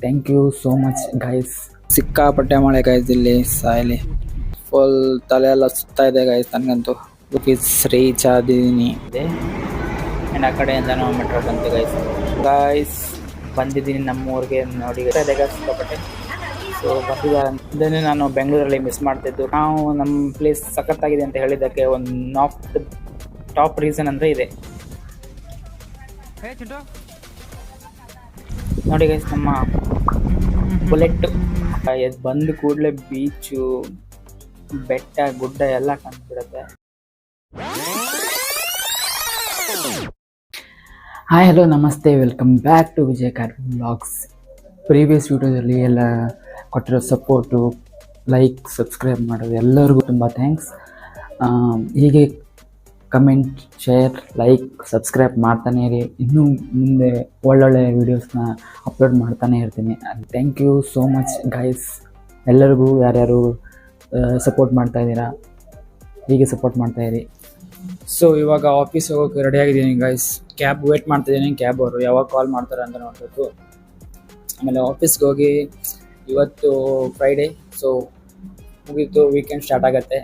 Thank you so much guys. ಸಿಕ್ಕಾಪಟ್ಟೆ ಮಳೆ guys, ಇಲ್ಲಿ ಸಾಯಲಿ ಫುಲ್ ತಲೆ ಎಲ್ಲ ಸುತ್ತಾ ಇದೆ ಗೈಸ್ ನನಗಂತೂ. ರೀಚ್ ಆದಿದ್ದೀನಿ ಆ್ಯಂಡ್ ಆ ಕಡೆಯಿಂದ ನಾವು ಮೆಟ್ರೋ ಬಂತು ಗೈಸ್ ಬಂದಿದ್ದೀನಿ ನಮ್ಮೂರಿಗೆ ನೋಡಿ ಸಿಕ್ಕಾಪಟ್ಟೆ. ಸೊ ಬಂದಿದ್ದಾರೆ ಇದನ್ನೇ ನಾನು ಬೆಂಗಳೂರಲ್ಲಿ ಮಿಸ್ ಮಾಡ್ತಿದ್ದು. ನಾವು ನಮ್ಮ ಪ್ಲೇಸ್ ಸಖತ್ತಾಗಿದೆ ಅಂತ ಹೇಳಿದ್ದಕ್ಕೆ ಒಂದು ಟಾಪ್ ರೀಸನ್ ಅಂದರೆ ಇದೆ ನೋಡಿ ಗೈಸ್. ನಮ್ಮ ಬುಲೆಟ್ ಬಂದ ಕೂಡಲೇ ಬೀಚು, ಬೆಟ್ಟ, ಗುಡ್ಡ ಎಲ್ಲ ಕಾಣಿಸ್ಬಿಡುತ್ತೆ. ಹಾಯ್ ಹಲೋ ನಮಸ್ತೆ, welcome back to Vijay Karvi vlogs. Previous ವಿಡಿಯೋದಲ್ಲಿ ಎಲ್ಲ ಕೊಟ್ಟಿರೋ ಸಪೋರ್ಟು, ಲೈಕ್, ಸಬ್ಸ್ಕ್ರೈಬ್ ಮಾಡೋದು ಎಲ್ಲರಿಗೂ ತುಂಬ ಥ್ಯಾಂಕ್ಸ್. ಹೀಗೆ ಕಮೆಂಟ್, ಶೇರ್, ಲೈಕ್, ಸಬ್ಸ್ಕ್ರೈಬ್ ಮಾಡ್ತಾನೇ ಇರಿ. ಇನ್ನೂ ಮುಂದೆ ಒಳ್ಳೊಳ್ಳೆ ವೀಡಿಯೋಸ್ನ ಅಪ್ಲೋಡ್ ಮಾಡ್ತಾನೆ ಇರ್ತೀನಿ. Thank you so much guys. ಎಲ್ಲರಿಗೂ ಯಾರ್ಯಾರು ಸಪೋರ್ಟ್ ಮಾಡ್ತಾಯಿದ್ದೀರಾ ಹೀಗೆ ಸಪೋರ್ಟ್ ಮಾಡ್ತಾಯಿರಿ. ಸೊ ಇವಾಗ ಆಫೀಸ್ ಹೋಗೋಕ್ಕೆ ರೆಡಿಯಾಗಿದ್ದೀನಿ ಗೈಸ್. ಕ್ಯಾಬ್ ವೇಟ್ ಮಾಡ್ತಾಯಿದ್ದೀನಿ. ಕ್ಯಾಬ್ ಅವರು ಯಾವಾಗ ಕಾಲ್ ಮಾಡ್ತಾರೆ ಅಂತ ನೋಡಬೇಕು. ಆಮೇಲೆ ಆಫೀಸ್ಗೆ ಹೋಗಿ ಇವತ್ತು ಫ್ರೈಡೇ, ಸೊ ಮುಗೀತು, ವೀಕೆಂಡ್ ಸ್ಟಾರ್ಟ್ ಆಗುತ್ತೆ.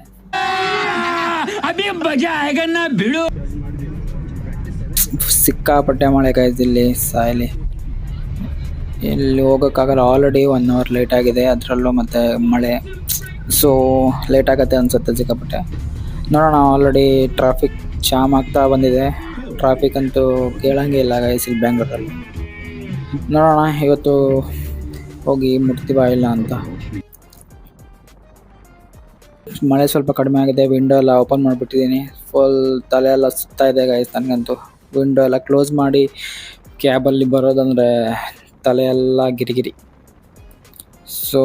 ಸಿಕ್ಕಾಪಟ್ಟೆ ಮಳೆ ಗೈಸ್, ಇಲ್ಲಿ ಸಾಯಲಿ ಇಲ್ಲಿ ಹೋಗೋಕ್ಕಾಗಲ್ಲ. ಆಲ್ರೆಡಿ 1 hour ಲೇಟ್ ಆಗಿದೆ, ಅದರಲ್ಲೂ ಮತ್ತು ಮಳೆ, ಸೊ ಲೇಟ್ ಆಗುತ್ತೆ ಅನಿಸುತ್ತೆ ಸಿಕ್ಕಾಪಟ್ಟೆ. ನೋಡೋಣ, ಆಲ್ರೆಡಿ ಟ್ರಾಫಿಕ್ ಜಾಮ್ ಆಗ್ತಾ ಬಂದಿದೆ. ಟ್ರಾಫಿಕ್ ಅಂತೂ ಕೇಳಂಗೆ ಇಲ್ಲ ಗೈಸ್ ಇಲ್ಲಿ ಬೆಂಗಳೂರಲ್ಲಿ. ನೋಡೋಣ ಇವತ್ತು ಹೋಗಿ ಮುಟ್ತೀವ ಇಲ್ಲ ಅಂತ. ಮಳೆ ಸ್ವಲ್ಪ ಕಡಿಮೆ ಆಗಿದೆ. ವಿಂಡೋ ಎಲ್ಲ ಓಪನ್ ಮಾಡಿಬಿಟ್ಟಿದ್ದೀನಿ. ಫುಲ್ ತಲೆ ಎಲ್ಲ ಸುತ್ತಾ ಇದೆ ಗೈಸ್ ನನಗಂತೂ. ವಿಂಡೋ ಎಲ್ಲ ಕ್ಲೋಸ್ ಮಾಡಿ ಕ್ಯಾಬಲ್ಲಿ ಬರೋದಂದರೆ ತಲೆ ಎಲ್ಲ ಗಿರಿಗಿರಿ. ಸೊ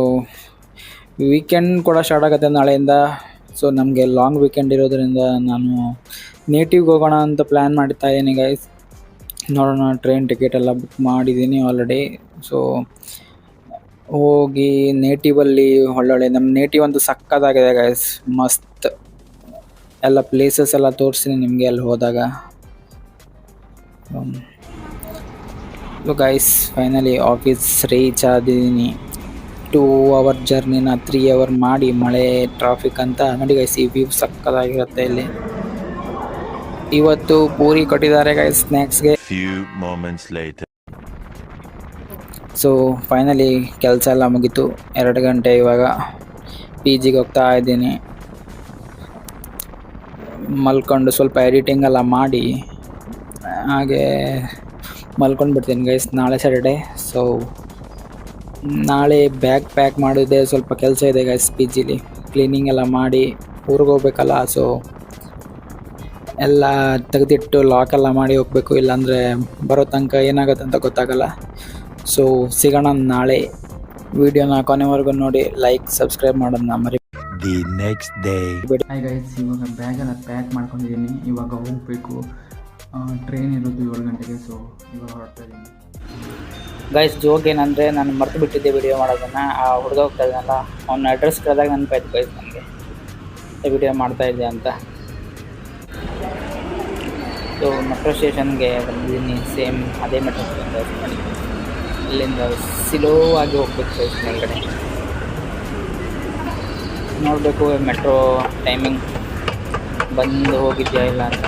ವೀಕೆಂಡ್ ಕೂಡ ಸ್ಟಾರ್ಟ್ ಆಗುತ್ತೆ ನಾಳೆಯಿಂದ. ಸೊ ನಮಗೆ ಲಾಂಗ್ ವೀಕೆಂಡ್ ಇರೋದರಿಂದ ನಾನು ನೇಟಿವ್ಗೆ ಹೋಗೋಣ ಅಂತ ಪ್ಲ್ಯಾನ್ ಮಾಡ್ತಾ ಇದ್ದೀನಿ ಗೈಸ್. ನೋಡೋಣ, ಟ್ರೈನ್ ಟಿಕೆಟ್ ಎಲ್ಲ ಬುಕ್ ಮಾಡಿದ್ದೀನಿ ಆಲ್ರೆಡಿ. ಸೊ ಹೋಗಿ ನೇಟಿವಲ್ಲಿ ಒಳ್ಳೊಳ್ಳೆ, ನಮ್ಮ ನೇಟಿವ್ ಅಂತೂ ಸಕ್ಕತ್ತಾಗಿದೆ ಗೈಸ್, ಮಸ್ತ್. ಎಲ್ಲ ಪ್ಲೇಸಸ್ ಎಲ್ಲ ತೋರಿಸ್ತೀನಿ ನಿಮಗೆ ಅಲ್ಲಿ ಹೋದಾಗ. So guys finally office reach ಆದಿದ್ದೀನಿ. 2 hour ಜರ್ನಿನ 3 hour ಮಾಡಿ, ಮಳೆ, ಟ್ರಾಫಿಕ್ ಅಂತ ನೋಡಿ ಗೈಸ್. ಈ ವ್ಯೂ ಸಕ್ಕತ್ತಾಗಿರುತ್ತೆ ಇಲ್ಲಿ. ಇವತ್ತು ಪೂರಿ ಕೊಟ್ಟಿದ್ದಾರೆ ಗೈಸ್ ಸ್ನ್ಯಾಕ್ಸ್ಗೆ. ಸೊ ಫೈನಲಿ ಕೆಲಸ ಎಲ್ಲ ಮುಗೀತು. 2 ಗಂಟೆ ಇವಾಗ PGಗೆ ಹೋಗ್ತಾ ಇದ್ದೀನಿ. ಮಲ್ಕೊಂಡು ಸ್ವಲ್ಪ ಎಡಿಟಿಂಗ್ ಎಲ್ಲ ಮಾಡಿ ಹಾಗೆ ಮಲ್ಕೊಂಡು ಬಿಡ್ತೀನಿ ಗೈಸ್. ನಾಳೆ ಸ್ಯಾಟರ್ಡೇ, ಸೊ ನಾಳೆ ಬ್ಯಾಗ್ ಪ್ಯಾಕ್ ಮಾಡಿದೆ. ಸ್ವಲ್ಪ ಕೆಲಸ ಇದೆ ಗೈಸ್ PGಲಿ, ಕ್ಲೀನಿಂಗ್ ಎಲ್ಲ ಮಾಡಿ ಊರಿಗೆ ಹೋಗ್ಬೇಕಲ್ಲ. ಸೊ ಎಲ್ಲ ತೆಗೆದಿಟ್ಟು ಲಾಕ್ ಎಲ್ಲ ಮಾಡಿ ಹೋಗಬೇಕು, ಇಲ್ಲಾಂದರೆ ಬರೋ ತನಕ ಏನಾಗುತ್ತೆ ಅಂತ ಗೊತ್ತಾಗಲ್ಲ. ಸೊ ಸಿಗೋಣ ನಾಳೆ. ವಿಡಿಯೋನ ಕೊನೆವರೆಗೂ ನೋಡಿ, ಲೈಕ್, ಸಬ್ಸ್ಕ್ರೈಬ್ ಮಾಡೋದನ್ನ ಮರಿ. The next day. Hi guys, ಇವಾಗ ಬ್ಯಾಗೆಲ್ಲ ಪ್ಯಾಕ್ ಮಾಡ್ಕೊಂಡಿದ್ದೀನಿ. ಇವಾಗ ಹೋಗಬೇಕು. ಟ್ರೈನ್ ಇರೋದು 7 ಗಂಟೆಗೆ. ಸೊ ಇವಾಗ ಹೊರಡ್ತಾ ಇದ್ದೀನಿ ಗೈಸ್. ಜೋಕ್ ಏನಂದರೆ, ನಾನು ಮರ್ತು ಬಿಟ್ಟಿದ್ದೆ ವಿಡಿಯೋ ಮಾಡೋದನ್ನು. ಆ ಹುಡುಗ ಹೋಗ್ತಾ ಇದ್ದಾನಲ್ಲ, ಅವ್ನ ಅಡ್ರೆಸ್ ಕೇಳಿದಾಗ ನೆನಪಾಯ್ತು ಗೈಸ್ ನನಗೆ ವಿಡಿಯೋ ಮಾಡ್ತಾಯಿದ್ದೆ ಅಂತ. ಸೊ ಮೆಟ್ರೋ ಸ್ಟೇಷನ್ಗೆ ಬಂದಿದ್ದೀನಿ. ಸೇಮ್ ಅದೇ ಮೆಟ್ರೋ ಸ್ಟೇಷನ್. ಇಲ್ಲಿಂದ ಸ್ಲೋ ಆಗಿ ಹೋಗ್ಬೇಕು ಗೈಸ್ ಮೇಲ್ಗಡೆ. ನೋಡಬೇಕು ಮೆಟ್ರೋ ಟೈಮಿಂಗ್ ಬಂದು ಹೋಗಿದೆಯಾ ಇಲ್ಲ ಅಂತ.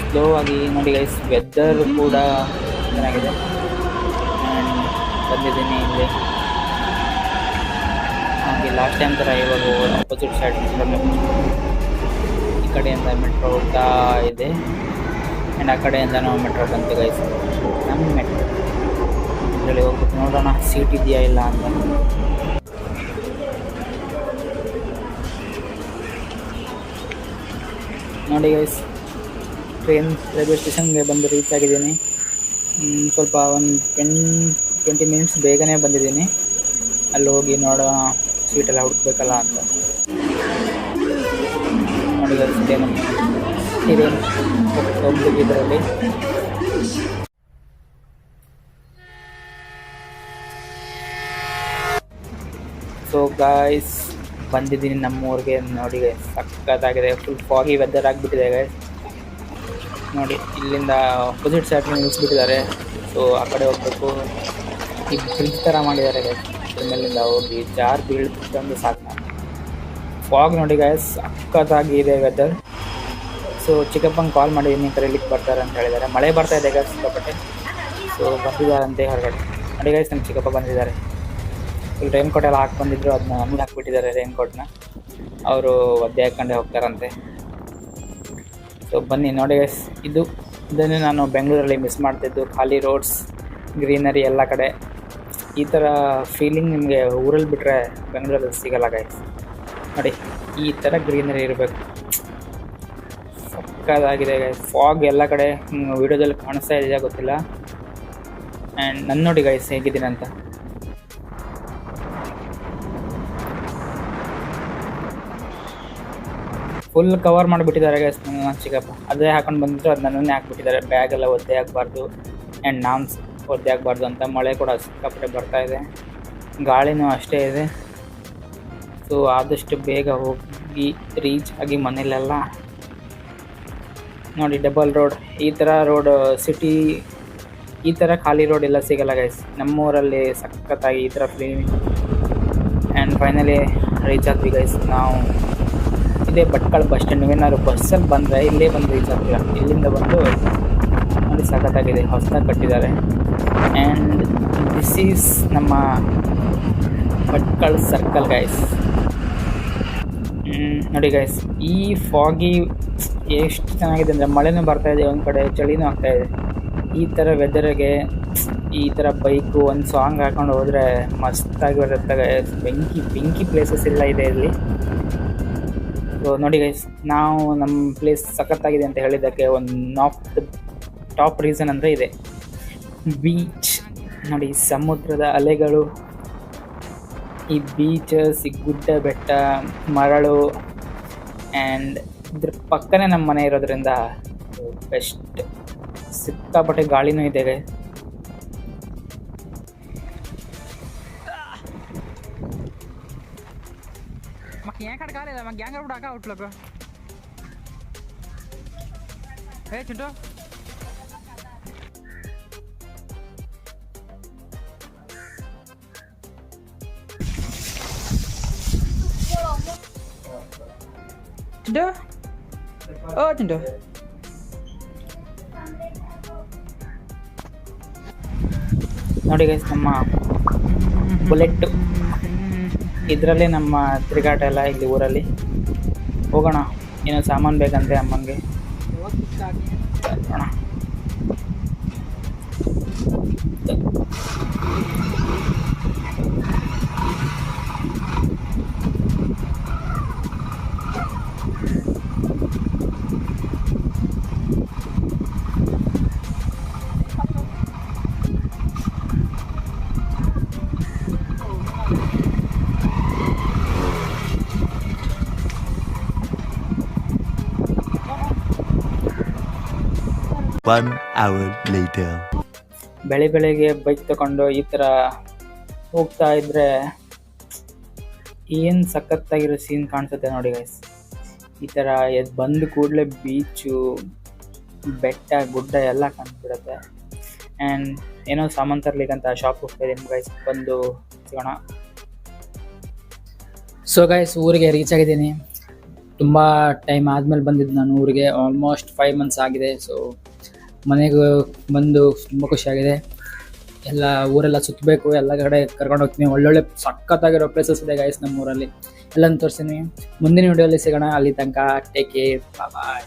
ಸ್ಲೋ ಆಗಿ ನೋಡಿ ಗೈಸ್. ವೆದರ್ ಕೂಡ ಚೆನ್ನಾಗಿದೆ. ಆ್ಯಂಡ್ ಬಂದಿದ್ದೀನಿ ಇಲ್ಲಿ ಹಾಗೆ ಲಾಸ್ಟ್ ಟೈಮ್ ಥರ ಇವಾಗ ಆಪೋಸಿಟ್ ಸೈಡ್ ಈ ಕಡೆಯಿಂದ ಮೆಟ್ರೋ ಹೋಗ್ತಾ ಇದೆ. ಆ್ಯಂಡ್ ಆ ಕಡೆಯಿಂದ ನಾವು ಮೆಟ್ರೋ ಬಂತು ಗೈಸ್. ನಮ್ಮ ಮೆಟ್ರೋ ಇದರಲ್ಲಿ ಹೋಗ್ಬಿಟ್ಟು ನೋಡೋಣ ಸೀಟ್ ಇದೆಯಾ ಇಲ್ಲ ಅಂತ. ನೋಡಿ ಗೈಸ್, ಟ್ರೈನ್ ರೈಲ್ವೆ ಸ್ಟೇಷನ್ಗೆ ಬಂದು ರೀಚ್ ಆಗಿದ್ದೀನಿ. ಸ್ವಲ್ಪ ಒಂದು 10-20 ಮಿನಿಟ್ಸ್ ಬೇಗನೆ ಬಂದಿದ್ದೀನಿ. ಅಲ್ಲಿ ಹೋಗಿ ನೋಡೋ ಸೀಟೆಲ್ಲ ಹುಡುಕ್ಬೇಕಲ್ಲ ಅಂತ. ನೋಡಿ ಗೈಸ್, ಇದೇನು ಹೋಗ್ಬೇಕು ಇದರಲ್ಲಿ. ಸೊ ಗಾಯ್ಸ್ ಬಂದಿದ್ದೀನಿ ನಮ್ಮೂರಿಗೆ. ನೋಡಿ ಗೈಸ್ ಸಕ್ಕತ್ತಾಗಿದೆ. ಫುಲ್ ಫಾಗಿ ವೆದರ್ ಆಗಿಬಿಟ್ಟಿದೆ ಗೈಸ್. ನೋಡಿ ಇಲ್ಲಿಂದ ಅಪೋಸಿಟ್ ಸೈಡ್ ನಿಲ್ಲಿಸ್ಬಿಟ್ಟಿದ್ದಾರೆ. ಸೊ ಆ ಕಡೆ ಹೋಗ್ಬೇಕು. ಈ ಬ್ರಿಡ್ಜ್ ಥರ ಮಾಡಿದ್ದಾರೆ ಗೈಸ್, ಅದ್ರ ಮೇಲಿಂದ ಹೋಗಿ ಜಾರ್ ಬೀಳ್ತಂದು ಸಾಕು. ಫಾಗ್ ನೋಡಿ ಗೈಸ್, ಸಕ್ಕತ್ತಾಗಿದೆ ವೆದರ್. ಸೊ ಚಿಕ್ಕಪ್ಪಂಗೆ ಕಾಲ್ ಮಾಡಿದ್ದೀನಿ, ಕರೀಲಿಕ್ಕೆ ಬರ್ತಾರೆ ಅಂತ ಹೇಳಿದ್ದಾರೆ. ಮಳೆ ಬರ್ತಾ ಇದೆ ಗೈಸ್ ಸಿಕ್ಕಾಪಟ್ಟೆ. ಸೊ ಬಂದಿದ್ದಾರಂತೆ ಹೊರಗಡೆ. ನೋಡಿ ಗೈಸ್, ನಮ್ಮ ಚಿಕ್ಕಪ್ಪ ಬಂದಿದ್ದಾರೆ. ಫುಲ್ ರೈನ್ ಕೋಟ್ ಎಲ್ಲ ಹಾಕಿ ಬಂದಿದ್ರು, ಅದನ್ನ ನಮ್ಗೆ ಹಾಕ್ಬಿಟ್ಟಿದ್ದಾರೆ ರೈನ್ ಕೋಟ್ನ. ಅವರು ಒದ್ದೆ ಹಾಕ್ಕೊಂಡೇ ಹೋಗ್ತಾರಂತೆ. ಸೊ ಬನ್ನಿ ನೋಡಿ ಗೈಸ್, ಇದನ್ನೇ ನಾನು ಬೆಂಗಳೂರಲ್ಲಿ ಮಿಸ್ ಮಾಡ್ತಿದ್ದು. ಖಾಲಿ ರೋಡ್ಸ್, ಗ್ರೀನರಿ ಎಲ್ಲ ಕಡೆ. ಈ ಥರ ಫೀಲಿಂಗ್ ನಿಮಗೆ ಊರಲ್ಲಿ ಬಿಟ್ಟರೆ ಬೆಂಗಳೂರಲ್ಲಿ ಸಿಗಲ್ಲ ಗೈಸ್. ನೋಡಿ ಈ ಥರ ಗ್ರೀನರಿ ಇರಬೇಕು, ಸಕ್ಕತ್ತಾಗಿದೆ ಗೈಸ್. ಫಾಗ್ ಎಲ್ಲ ಕಡೆ ವಿಡಿಯೋದಲ್ಲಿ ಕಾಣಿಸ್ತಾ ಇದೆಯಾ ಗೊತ್ತಿಲ್ಲ. ಆ್ಯಂಡ್ ನನ್ನ ನೋಡಿ ಗೈಸ್ ಹೇಗಿದ್ದೀನಿ ಅಂತ. ಫುಲ್ ಕವರ್ ಮಾಡಿಬಿಟ್ಟಿದ್ದಾರೆ ಗೈಸ್ ನನ್ನ ಚಿಕ್ಕಪ್ಪ. ಅದೇ ಹಾಕೊಂಡು ಬಂದಿದ್ರು, ಅದು ನನ್ನೇ ಹಾಕ್ಬಿಟ್ಟಿದ್ದಾರೆ. ಬ್ಯಾಗೆಲ್ಲ ಒದ್ದೆ ಆಗಬಾರ್ದು ಆ್ಯಂಡ್ ನಾನು ಒದ್ದೆ ಆಗಬಾರ್ದು ಅಂತ. ಮಳೆ ಕೂಡ ಸಿಕ್ಕಾಪಟ್ಟೆ ಬರ್ತಾ ಇದೆ, ಗಾಳಿನೂ ಅಷ್ಟೇ ಇದೆ. ಸೊ ಆದಷ್ಟು ಬೇಗ ಹೋಗಿ ರೀಚ್ ಆಗಿ ಮನೇಲೆಲ್ಲ. ನೋಡಿ ಡಬಲ್ ರೋಡ್, ಈ ಥರ ರೋಡ್ ಸಿಟಿ, ಈ ಥರ ಖಾಲಿ ರೋಡ್ ಎಲ್ಲ ಸಿಗಲ್ಲ ಗೈಸ್. ನಮ್ಮೂರಲ್ಲಿ ಸಖತ್ತಾಗಿ ಈ ಥರ ಫೀಲಿಂಗ್. ಆ್ಯಂಡ್ ಫೈನಲಿ ರೀಚ್ ಆದ್ವಿ ಗೈಸ್ ನಾವು. ಇದೇ ಭಟ್ಕಳ ಬಸ್ ಸ್ಟ್ಯಾಂಡ್. ನೀವೇನಾದ್ರು ಬಸ್ಸಲ್ಲಿ ಬಂದರೆ ಇಲ್ಲೇ ಬಂದು ರೀಚ್ ಆಗ್ತೀರ. ಇಲ್ಲಿಂದ ಬಂದು ನೋಡಿ ಸಖತ್ತಾಗಿದೆ, ಹೊಸದಾಗಿ ಕಟ್ಟಿದ್ದಾರೆ. ಆ್ಯಂಡ್ ದಿಸ್ ಈಸ್ ನಮ್ಮ ಭಟ್ಕಳ ಸರ್ಕಲ್ ಗೈಸ್. ನೋಡಿ ಗೈಸ್, ಈ ಫಾಗಿ ಎಷ್ಟು ಚೆನ್ನಾಗಿದೆ ಅಂದರೆ, ಮಳೆನೂ ಬರ್ತಾಯಿದೆ, ಒಂದು ಕಡೆ ಚಳಿನೂ ಆಗ್ತಾಯಿದೆ. ಈ ಥರ ವೆದರ್ಗೆ ಈ ಥರ ಬೈಕು ಒಂದು ಸಾಂಗ್ ಹಾಕೊಂಡು ಹೋದರೆ ಮಸ್ತಾಗಿರುತ್ತೆ ಗೈಸ್. ಬೆಂಕಿ ಪ್ಲೇಸಸ್ ಎಲ್ಲ ಇದೆ ಇಲ್ಲಿ. ಸೊ ನೋಡಿ ಗೈಸ್, ನಾವು ನಮ್ಮ ಪ್ಲೇಸ್ ಸಖತ್ತಾಗಿದೆ ಅಂತ ಹೇಳಿದ್ದಕ್ಕೆ ಒಂದು ಟಾಪ್ ರೀಸನ್ ಅಂದರೆ ಇದೆ, ಬೀಚ್. ನೋಡಿ ಸಮುದ್ರದ ಅಲೆಗಳು, ಈ ಬೀಚಸ್, ಈ ಗುಡ್ಡ ಬೆಟ್ಟ, ಮರಳು, ಆ್ಯಂಡ್ ಇದ್ರ ಪಕ್ಕನೇ ನಮ್ಮ ಮನೆ ಇರೋದ್ರಿಂದ ಬೆಸ್ಟ್. ಸಿಕ್ಕಾಪಟ್ಟೆ ಗಾಳಿನೂ ಇದೆ ಗೈಸ್. यहाँ खड़ खा ले मैं गैंग उठा का आउट लगा हे चिंटू चिंटू ओ चिंटू ನೋಡಿ ಗೈಸ್, ನಮ್ಮ ಬುಲೆಟ್ ಇದರಲ್ಲೇ ನಮ್ಮ ತಿರುಗಾಟ ಎಲ್ಲ ಇಲ್ಲಿ ಊರಲ್ಲಿ. ಹೋಗೋಣ, ಏನೋ ಸಾಮಾನು ಬೇಕಂತೆ ಅಮ್ಮನಿಗೆ. ಹೋಗೋಣ. One hour later. ಬೆಳಿಗ್ಗೆ ಬೈಕ್ ತಗೊಂಡು ಈ ಥರ ಹೋಗ್ತಾ ಇದ್ರೆ ಏನು ಸಖತ್ತಾಗಿರೋ ಸೀನ್ ಕಾಣಿಸುತ್ತೆ ನೋಡಿ ಗೈಸ್. ಈ ಥರ ಬಂದ ಕೂಡಲೇ ಬೀಚು, ಬೆಟ್ಟ, ಗುಡ್ಡ ಎಲ್ಲ ಕಾಣಿಸ್ಬಿಡುತ್ತೆ. ಆ್ಯಂಡ್ ಏನೋ ಸಾಮಾನು ತರ್ಲಿಕ್ಕಂತ ಶಾಪ್ ಹೋಗ್ತಾ ಇದ್ದೀನಿ ಗೈಸ್, ಬಂದು ಸಿಗೋಣ. ಸೊ ಗೈಸ್, ಊರಿಗೆ ರೀಚ್ ಆಗಿದ್ದೀನಿ. ತುಂಬ ಟೈಮ್ ಆದಮೇಲೆ ಬಂದಿದ್ದು ನಾನು ಊರಿಗೆ. ಆಲ್ಮೋಸ್ಟ್ 5 months ಆಗಿದೆ. ಸೊ ಮನೆಗೆ ಬಂದು ತುಂಬ ಖುಷಿಯಾಗಿದೆ. ಎಲ್ಲ ಊರೆಲ್ಲ ಸುತ್ತಬೇಕು, ಎಲ್ಲ ಕಡೆ ಕರ್ಕೊಂಡು ಹೋಗ್ತೀನಿ. ಒಳ್ಳೊಳ್ಳೆ ಸಖತ್ತಾಗಿರೋ ಪ್ಲೇಸಸ್ ಇದೆ ಗೈಸ್ ನಮ್ಮ ಊರಲ್ಲಿ, ಎಲ್ಲನೂ ತೋರಿಸ್ತೀನಿ. ಮುಂದಿನ ವಿಡಿಯೋಲಿ ಸಿಗೋಣ. ಅಲ್ಲಿ ತನಕ ಟೇಕ್ ಕೇರ್, ಬಾಯ್.